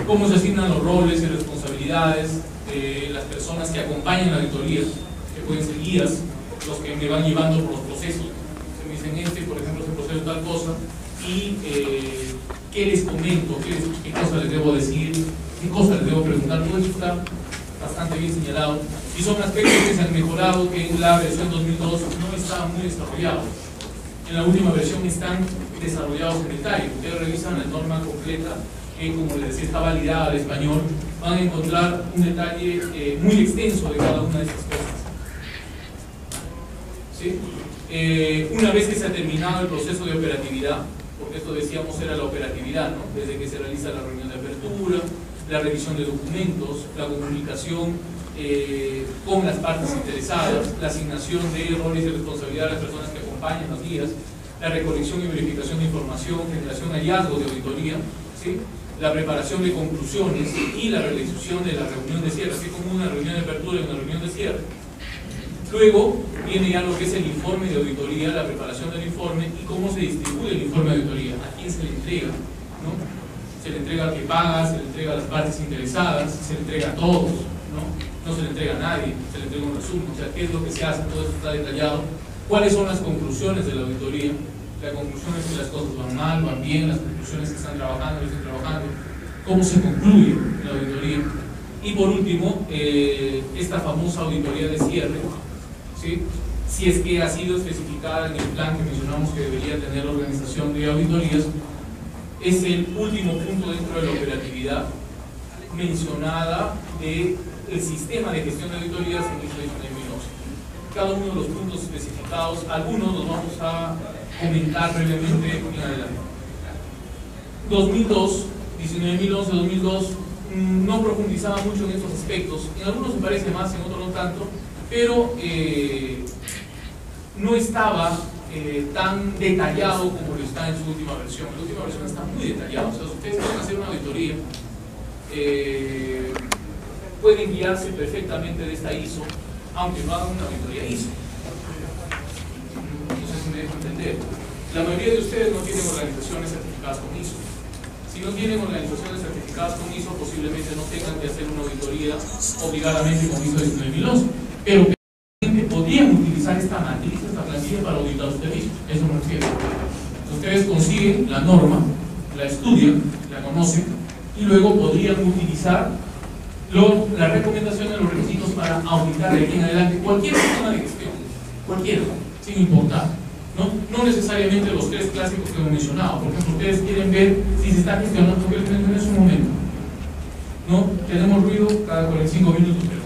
Cómo se asignan los roles y responsabilidades de las personas que acompañan la auditoría, que pueden ser guías, los que me van llevando por los procesos. Se me dicen, por ejemplo, es el proceso de tal cosa, y qué les comento, qué cosas les debo decir, qué cosas les debo preguntar. Todo eso está bastante bien señalado, y son aspectos que se han mejorado, que en la versión 2002 no estaban muy desarrollados. En la última versión están desarrollados en detalle. Ustedes revisan la norma completa, que, como les decía, está validada al español. Van a encontrar un detalle muy extenso de cada una de estas cosas, ¿sí? Una vez que se ha terminado el proceso de operatividad, porque esto decíamos era la operatividad, ¿no?, desde que se realiza la reunión de apertura, la revisión de documentos, la comunicación con las partes interesadas, la asignación de roles y responsabilidades a las personas que acompañan las guías, la recolección y verificación de información, generación de hallazgos de auditoría, ¿sí?, la preparación de conclusiones y la realización de la reunión de cierre, así como una reunión de apertura y una reunión de cierre. Luego viene ya lo que es el informe de auditoría, la preparación del informe y cómo se distribuye el informe de auditoría, a quién se le entrega, ¿no? Se le entrega al que paga, se le entrega a las partes interesadas, se le entrega a todos, no se le entrega a nadie, se le entrega un resumen, o sea, qué es lo que se hace, todo eso está detallado, cuáles son las conclusiones de la auditoría. La conclusión es si las cosas van mal, van bien, las conclusiones que están trabajando, no están trabajando, cómo se concluye la auditoría. Y por último, esta famosa auditoría de cierre, ¿sí?, si es que ha sido especificada en el plan que mencionamos que debería tener la organización de auditorías, es el último punto dentro de la operatividad mencionada del sistema de gestión de auditorías en ISO 19011. Cada uno de los puntos especificados, algunos los vamos a comentar brevemente en adelante. 2002, 19011-2002, no profundizaba mucho en estos aspectos. En algunos me parece más, en otros no tanto, pero no estaba tan detallado como lo está en su última versión. La última versión está muy detallada. O sea, si ustedes quieren hacer una auditoría, pueden guiarse perfectamente de esta ISO, aunque no hagan una auditoría ISO. No sé si me dejo entender. La mayoría de ustedes no tienen organizaciones certificadas con ISO. Si no tienen organizaciones certificadas con ISO, posiblemente no tengan que hacer una auditoría obligadamente con ISO 19011, pero que podrían utilizar esta matriz, esta plantilla para auditar sus servicios. Eso me refiero. Ustedes consiguen la norma, la estudian, la conocen y luego podrían utilizar las recomendaciones, los requisitos para auditar de aquí en adelante cualquier sistema de gestión, cualquiera, sin importar. No necesariamente los tres clásicos que hemos mencionado. Por ejemplo, ustedes quieren ver si se está gestionando, porque les mencioné hace un momento, ¿no? Tenemos ruido cada 45 minutos, pero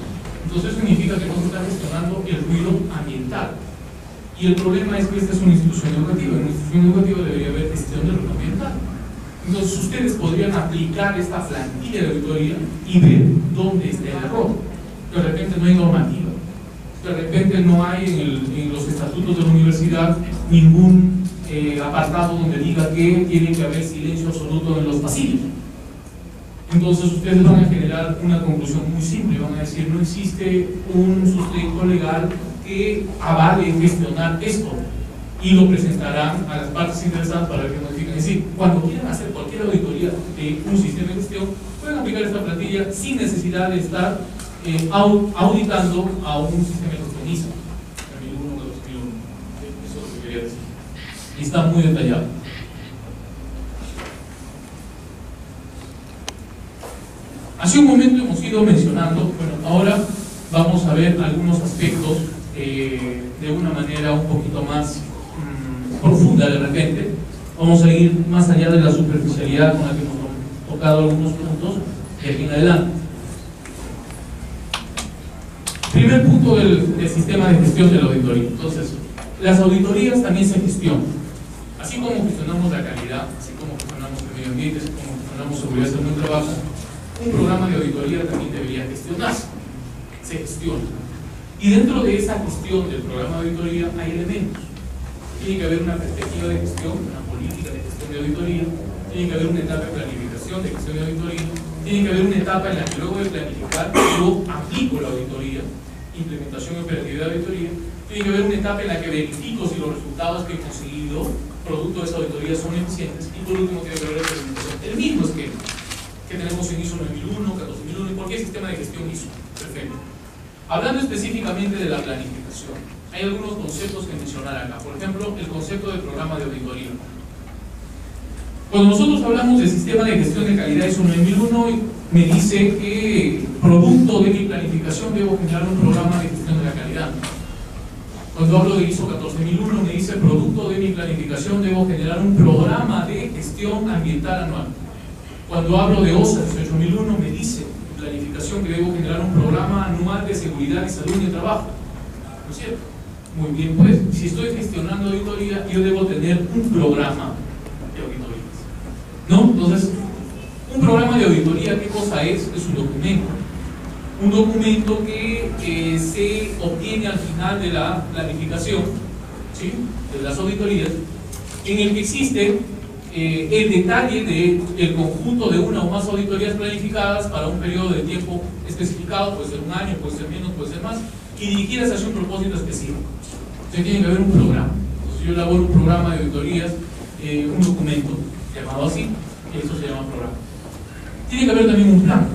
entonces eso significa que no se está gestionando el ruido ambiental. Y Y el problema es que esta es una institución educativa. En una institución educativa debería haber gestión de lo ambiental. Entonces ustedes podrían aplicar esta plantilla de auditoría y ver dónde está el error. De repente no hay normativa, de repente no hay en los estatutos de la universidad ningún apartado donde diga que tiene que haber silencio absoluto en los pasillos. Entonces ustedes van a generar una conclusión muy simple, van a decir no existe un sustento legal que avale gestionar esto, y lo presentarán a las partes interesadas para que modifiquen. Es decir, cuando quieran hacer cualquier auditoría de un sistema de gestión, pueden aplicar esta plantilla sin necesidad de estar auditando a un sistema gestionista. 2001, 2001. Eso es lo que quería decir. Y está muy detallado. Hace un momento hemos ido mencionando, bueno, ahora vamos a ver algunos aspectos de una manera un poquito más profunda de repente. Vamos a ir más allá de la superficialidad con la que hemos tocado algunos puntos de aquí en adelante. Primer punto del sistema de gestión de la auditoría. Entonces, las auditorías también se gestionan. Así como gestionamos la calidad, así como gestionamos el medio ambiente, así como gestionamos seguridad y salud del trabajo, un programa de auditoría también debería gestionarse. Se gestiona. Y dentro de esa gestión del programa de auditoría hay elementos. Tiene que haber una perspectiva de gestión, una política de gestión de auditoría, tiene que haber una etapa de planificación de gestión de auditoría, tiene que haber una etapa en la que luego de planificar yo aplico la auditoría, implementación y operatividad de auditoría, tiene que haber una etapa en la que verifico si los resultados que he conseguido producto de esa auditoría son eficientes, y por último tiene que haber la implementación. El mismo esquema que tenemos en ISO 9001, 14001, en cualquier sistema de gestión ISO. Perfecto. Hablando específicamente de la planificación, hay algunos conceptos que mencionar acá. Por ejemplo, el concepto de programa de auditoría. Cuando nosotros hablamos del sistema de gestión de calidad ISO 9001, me dice que producto de mi planificación debo generar un programa de gestión de la calidad. Cuando hablo de ISO 14001, me dice producto de mi planificación debo generar un programa de gestión ambiental anual. Cuando hablo de OSA 18001, me dice planificación que debo generar un programa anual de seguridad y salud en el trabajo. ¿No es cierto? Muy bien, pues, si estoy gestionando auditoría, yo debo tener un programa de auditorías, ¿no? Entonces, un programa de auditoría, ¿qué cosa es? Es un documento. Un documento que se obtiene al final de la planificación, ¿sí?, de las auditorías, en el que existe el detalle del conjunto de una o más auditorías planificadas para un periodo de tiempo especificado, puede ser un año, puede ser menos, puede ser más, y dirigidas hacia un propósito específico. Entonces tiene que haber un programa. Entonces yo elaboro un programa de auditorías, un documento llamado así, y eso se llama programa. Tiene que haber también un plan.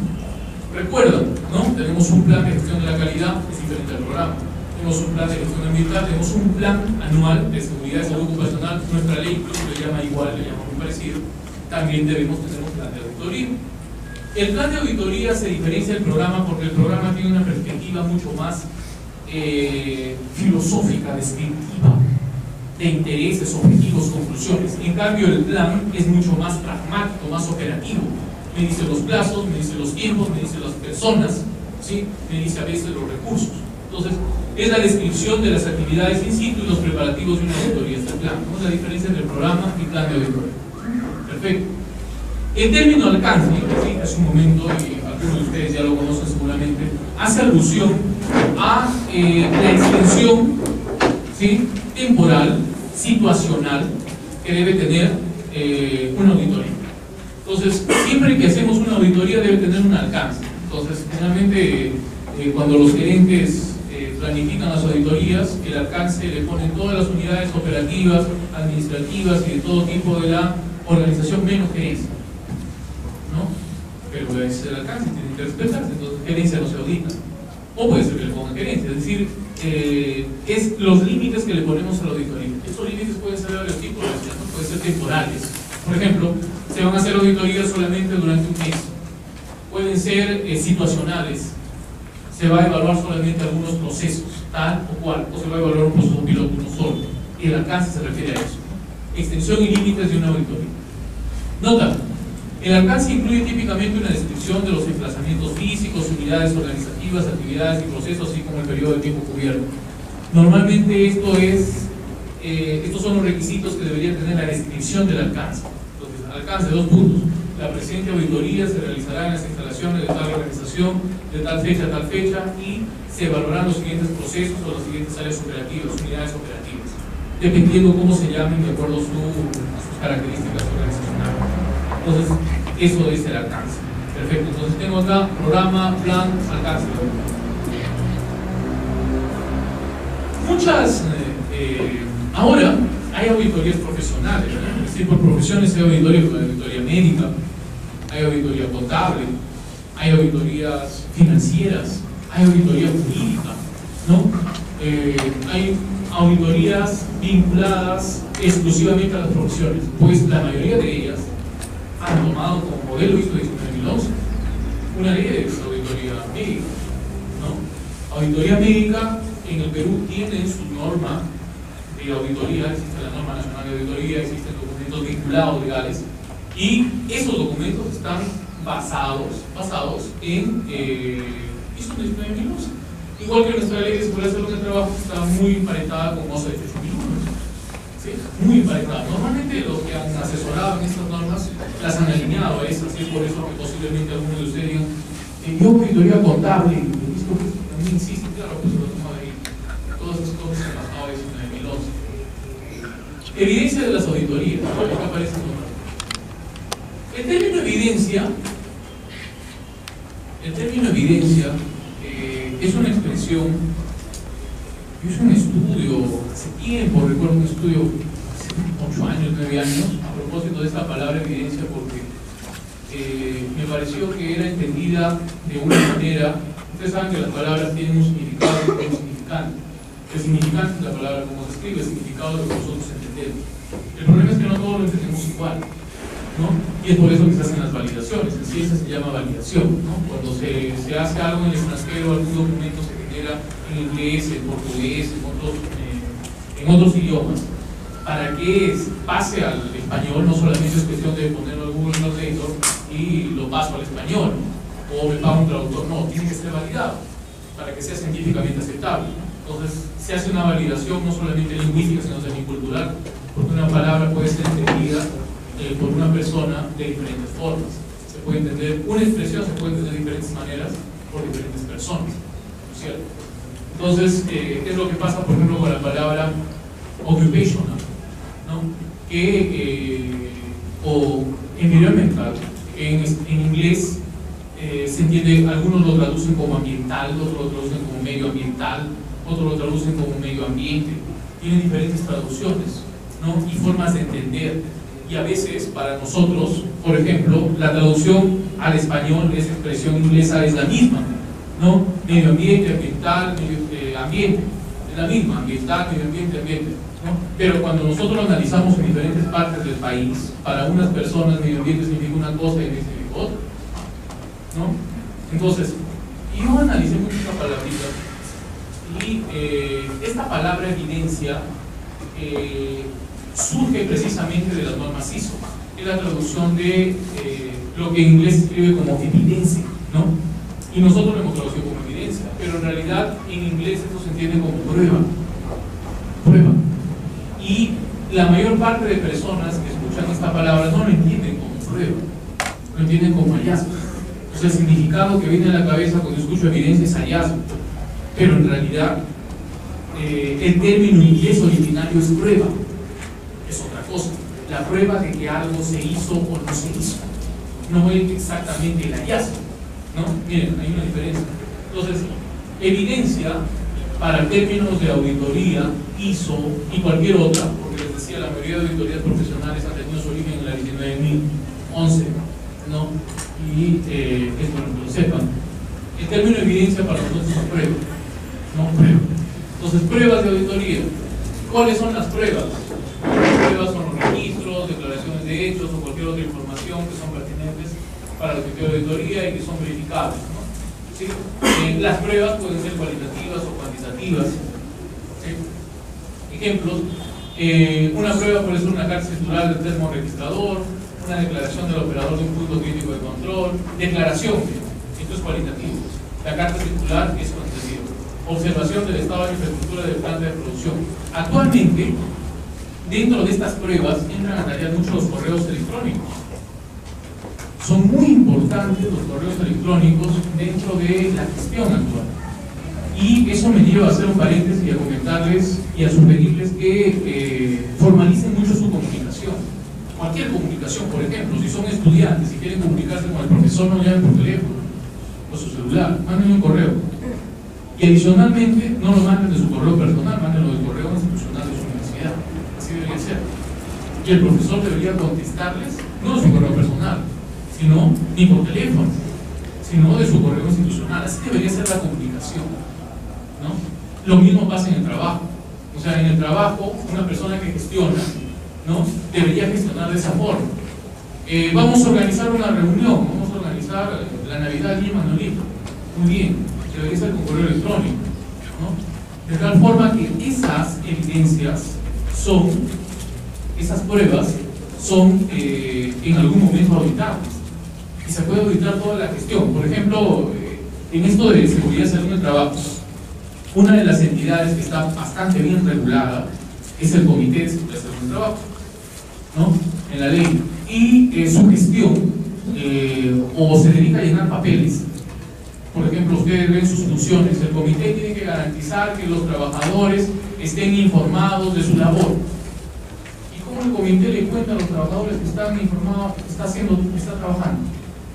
Recuerdan, ¿no? Tenemos un plan de gestión de la calidad, es diferente al programa. Tenemos un plan de gestión ambiental, tenemos un plan anual de seguridad y salud ocupacional. Nuestra ley incluso le llama igual, le llama muy parecido. También debemos tener un plan de auditoría. El plan de auditoría se diferencia del programa porque el programa tiene una perspectiva mucho más filosófica, descriptiva, de intereses, objetivos, conclusiones. En cambio, el plan es mucho más pragmático, más operativo. Me dice los plazos, me dice los tiempos, me dice las personas, ¿sí?, me dice a veces los recursos. Entonces, es la descripción de las actividades in situ y los preparativos de una auditoría. Este plan, ¿no?, la diferencia entre programa y plan de auditoría. Perfecto. El término alcance, ¿sí?, hace un momento, y algunos de ustedes ya lo conocen seguramente, hace alusión a la extensión, ¿sí?, temporal, situacional, que debe tener una auditoría. Entonces, siempre que hacemos una auditoría debe tener un alcance. Entonces, generalmente, cuando los gerentes planifican las auditorías, el alcance le ponen todas las unidades operativas, administrativas y de todo tipo de la organización menos gerencia, ¿no? Pero es el alcance, tiene que respetarse. Entonces, gerencia no se audita, o puede ser que le pongan gerencia, es decir, es los límites que le ponemos a la auditoría. Estos límites pueden ser de varios tipos, ¿no? Pueden ser temporales. Por ejemplo, se van a hacer auditorías solamente durante un mes. Pueden ser situacionales. Se va a evaluar solamente algunos procesos, tal o cual, o se va a evaluar un proceso piloto, uno solo. Y el alcance se refiere a eso, ¿no? Extensión y límites de una auditoría. Nota, el alcance incluye típicamente una descripción de los emplazamientos físicos, unidades organizativas, actividades y procesos, así como el periodo de tiempo cubierto. Normalmente esto es estos son los requisitos que debería tener la descripción del alcance. Entonces, alcance, 2 puntos. La presente auditoría se realizará en las instalaciones de tal organización, de tal fecha a tal fecha, y se evaluarán los siguientes procesos o las siguientes áreas operativas, unidades operativas, dependiendo cómo se llamen de acuerdo a sus características organizacionales. Entonces, eso es el alcance. Perfecto, entonces tengo acá programa, plan, alcance. Ahora hay auditorías profesionales, ¿no? Es decir, por profesiones hay auditoría médica, hay auditoría contable, hay auditorías financieras, hay auditoría jurídica, ¿no? Hay auditorías vinculadas exclusivamente a las profesiones, pues la mayoría de ellas han tomado como modelo ISO 19011 una ley de auditoría médica, ¿no? Auditoría médica en el Perú tiene su norma de auditoría, existe la norma nacional de auditoría, existen documentos vinculados legales, y esos documentos están basados en ISO 19011. Igual que nuestra ley de seguridad y salud del trabajo está muy emparentada con OSA 18001. ¿Sí? Muy emparentada. Normalmente los que han asesorado en estas normas las han alineado a esas, y es por eso que posiblemente algunos de ustedes digan, yo auditoría contable, y esto también existe, claro, pues se lo toma de ahí. Todas esas cosas se han bajado de 19011. Evidencia de las auditorías, ¿no? Acá aparece el nombre. El término evidencia es una expresión, es un estudio, hace tiempo recuerdo un estudio, hace 8 años, 9 años, a propósito de esta palabra evidencia, porque me pareció que era entendida de una manera. Ustedes saben que las palabras tienen un significado y un significante. El significante es la palabra como se escribe, el significado es lo que nosotros entendemos. El problema es que no todos lo entendemos igual, ¿no? Y es por eso que se hacen las validaciones. En ciencia se llama validación, ¿no? Cuando se hace algo en el extranjero, algún documento se genera en inglés, en portugués, en otros idiomas, para que pase al español. No solamente es cuestión de ponerlo al Google Translator y lo paso al español, o me pago un traductor. No, tiene que ser validado para que sea científicamente aceptable, ¿no? Entonces se hace una validación no solamente lingüística, sino también cultural, porque una palabra puede ser entendida por una persona de diferentes formas. Se puede entender, una expresión se puede entender de diferentes maneras por diferentes personas, ¿cierto? Entonces, ¿qué es lo que pasa, por ejemplo, con la palabra occupational, ¿no? O environmental, en inglés se entiende, algunos lo traducen como ambiental, otros lo traducen como medioambiental, otros lo traducen como medio ambiente. Tienen diferentes traducciones, ¿no? Y formas de entender. Y a veces para nosotros, por ejemplo, la traducción al español de esa expresión inglesa es la misma, ¿no? Medio ambiente, ambiental, ambiente, es la misma, ambiental, medio ambiente, ambiente, ¿no? Pero cuando nosotros lo analizamos en diferentes partes del país, para unas personas medio ambiente significa una cosa y significa otra, ¿no? Entonces, yo analicé mucho esta palabrita, y esta palabra evidencia surge precisamente de las normas ISO. Es la traducción de lo que en inglés se escribe como evidencia, ¿no? Y nosotros lo hemos traducido como evidencia, pero en realidad en inglés esto se entiende como prueba. Y la mayor parte de personas que escuchan esta palabra no lo entienden como prueba, lo entienden como hallazgo. O sea, el significado que viene a la cabeza cuando escucho evidencia es hallazgo, pero en realidad el término inglés originario es prueba. Es otra cosa, la prueba de que algo se hizo o no se hizo, no es exactamente el hallazgo, ¿no? Miren, hay una diferencia. Entonces, evidencia para términos de auditoría, ISO y cualquier otra, porque les decía, la mayoría de auditorías profesionales han tenido su origen en la 19011, ¿no? Y es bueno que lo sepan. El término evidencia para nosotros es prueba, no prueba. Entonces, pruebas de auditoría. ¿Cuáles son las pruebas? Las pruebas son los registros, declaraciones de hechos o cualquier otra información que son pertinentes para el objetivo de auditoría y que son verificables, ¿no? ¿Sí? Las pruebas pueden ser cualitativas o cuantitativas. ¿Sí? Ejemplos: una prueba puede ser una carta titular del termo registrador, una declaración del operador de un punto crítico de control. Declaración, esto es cualitativo. La carta titular es cuantitativa. Observación del estado de infraestructura de planta de producción. Actualmente dentro de estas pruebas entran a tarear mucho los correos electrónicos. Son muy importantes los correos electrónicos dentro de la gestión actual. Y eso me lleva a hacer un paréntesis y a comentarles y a sugerirles que formalicen mucho su comunicación. Cualquier comunicación, por ejemplo, si son estudiantes y quieren comunicarse con el profesor, no llamen por teléfono o su celular, manden un correo. Y adicionalmente, no lo manden de su correo personal, mándenlo del correo institucional de su universidad. Así debería ser. Y el profesor debería contestarles, no de su correo personal, sino ni por teléfono, sino de su correo institucional. Así debería ser la comunicación, ¿no? Lo mismo pasa en el trabajo. O sea, en el trabajo, una persona que gestiona, ¿no?, debería gestionar de esa forma. Vamos a organizar una reunión, vamos a organizar la Navidad y Manolito. Muy bien, debería ser con correo electrónico, ¿no? De tal forma que esas evidencias son, esas pruebas son en algún momento auditables. Y se puede auditar toda la gestión. Por ejemplo, en esto de seguridad y salud en el trabajo, una de las entidades que está bastante bien regulada es el Comité de Seguridad y Salud en el Trabajo, ¿no?, en la ley. Y su gestión, o se dedica a llenar papeles. Por ejemplo, ustedes ven sus funciones. El comité tiene que garantizar que los trabajadores estén informados de su labor. ¿Y cómo el comité le cuenta a los trabajadores que están informados, que está trabajando?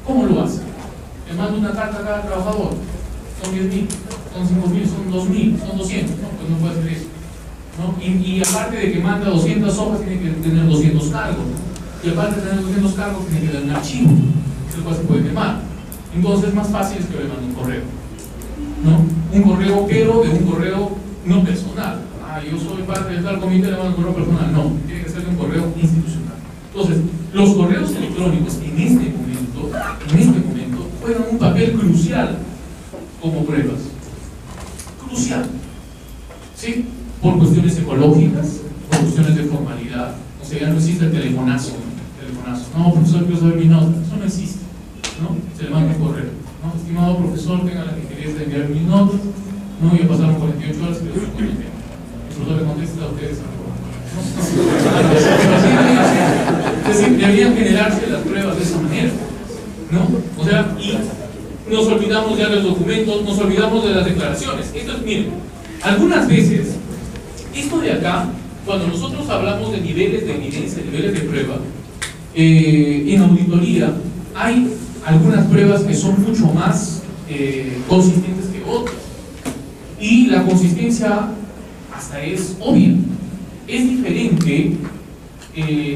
¿Cómo lo hace? Le manda una carta a cada trabajador. Son 10.000, son 5.000, son 2.000, son 200. No, pues no puede hacer eso, ¿no? Y aparte de que manda 200 hojas, tiene que tener 200 cargos. Y aparte de tener 200 cargos, tiene que dar un archivo, el cual se puede quemar. Entonces, más fácil es que le mande un correo, ¿no? Un correo, pero de un correo no personal. Yo soy parte de tal comité, le mando un correo personal. No, tiene que ser de un correo institucional. Entonces, los correos electrónicos en este momento juegan un papel crucial como pruebas. Crucial, ¿sí? Por cuestiones ecológicas, por cuestiones de formalidad. O sea, ya no existe el telefonazo. No, profesor, quiero saber mi nota. Eso no existe, ¿no? Se le manda un correo, ¿no? Estimado profesor, tenga la gentileza de enviar mis notas. No, ya pasaron 48 horas y le respondo. El profesor le contesta a ustedes. Es decir, deberían generarse las pruebas de esa manera, ¿no? O sea, y nos olvidamos ya de los documentos, nos olvidamos de las declaraciones. Esto es, miren, algunas veces, esto de acá, cuando nosotros hablamos de niveles de evidencia, niveles de prueba, en auditoría hay algunas pruebas que son mucho más consistentes que otras. Y la consistencia hasta es obvia. Es diferente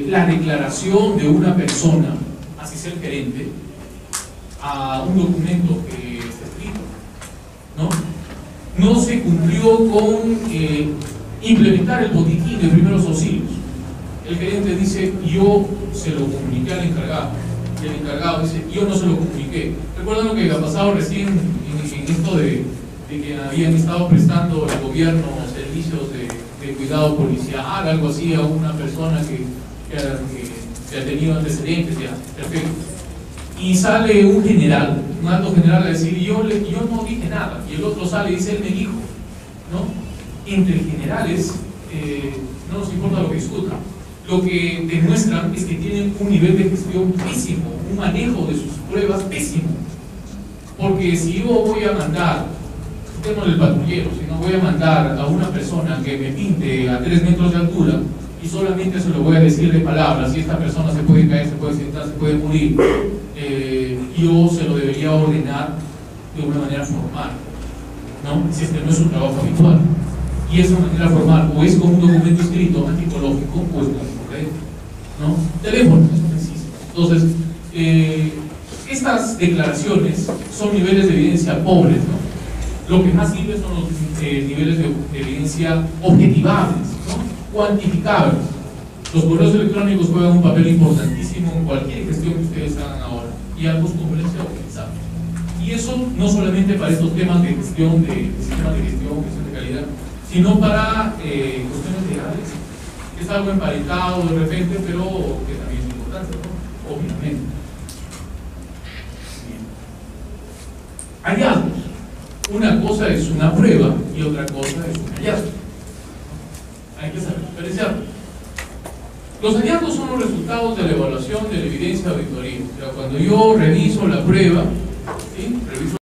la declaración de una persona, así sea el gerente, a un documento que está escrito, ¿no? No se cumplió con implementar el botiquín de primeros auxilios. El gerente dice, yo se lo comuniqué al encargado. Y el encargado dice, yo no se lo comuniqué. ¿Recuerdan lo que ha pasado recién en esto de que habían estado prestando el gobierno servicios de cuidado policial, algo así, a una persona que ha tenido antecedentes? Ya, perfecto. Y sale un general, un alto general, a decir, yo no dije nada. Y el otro sale y dice, él me dijo, ¿no? Entre generales no nos importa lo que discutan. Lo que demuestran es que tienen un nivel de gestión pésimo, un manejo de sus pruebas pésimo. Porque si yo voy a mandar, tenemos el patrullero, si no voy a mandar a una persona que me pinte a 3 metros de altura y solamente se lo voy a decir de palabras, y esta persona se puede caer, se puede sentar, se puede morir, yo se lo debería ordenar de una manera formal, ¿no? Si este no es un trabajo habitual. Y esa manera formal o es con un documento escrito antipológico o es con correo, ¿no? Teléfono, eso no existe. Entonces, estas declaraciones son niveles de evidencia pobres, ¿no? Lo que más sirve son los niveles de evidencia objetivables, ¿no? Cuantificables. Los correos electrónicos juegan un papel importantísimo en cualquier gestión que ustedes hagan ahora, y algo costumbrista o utilizable. Y eso no solamente para estos temas de gestión, de sistemas de gestión de calidad, sino para cuestiones legales. Es algo emparentado de repente, pero que también es importante, ¿no? Obviamente. Bien. Hallazgos. Una cosa es una prueba y otra cosa es un hallazgo. Hay que saber diferenciar. Los hallazgos son los resultados de la evaluación de la evidencia de auditoría. O sea, cuando yo reviso la prueba,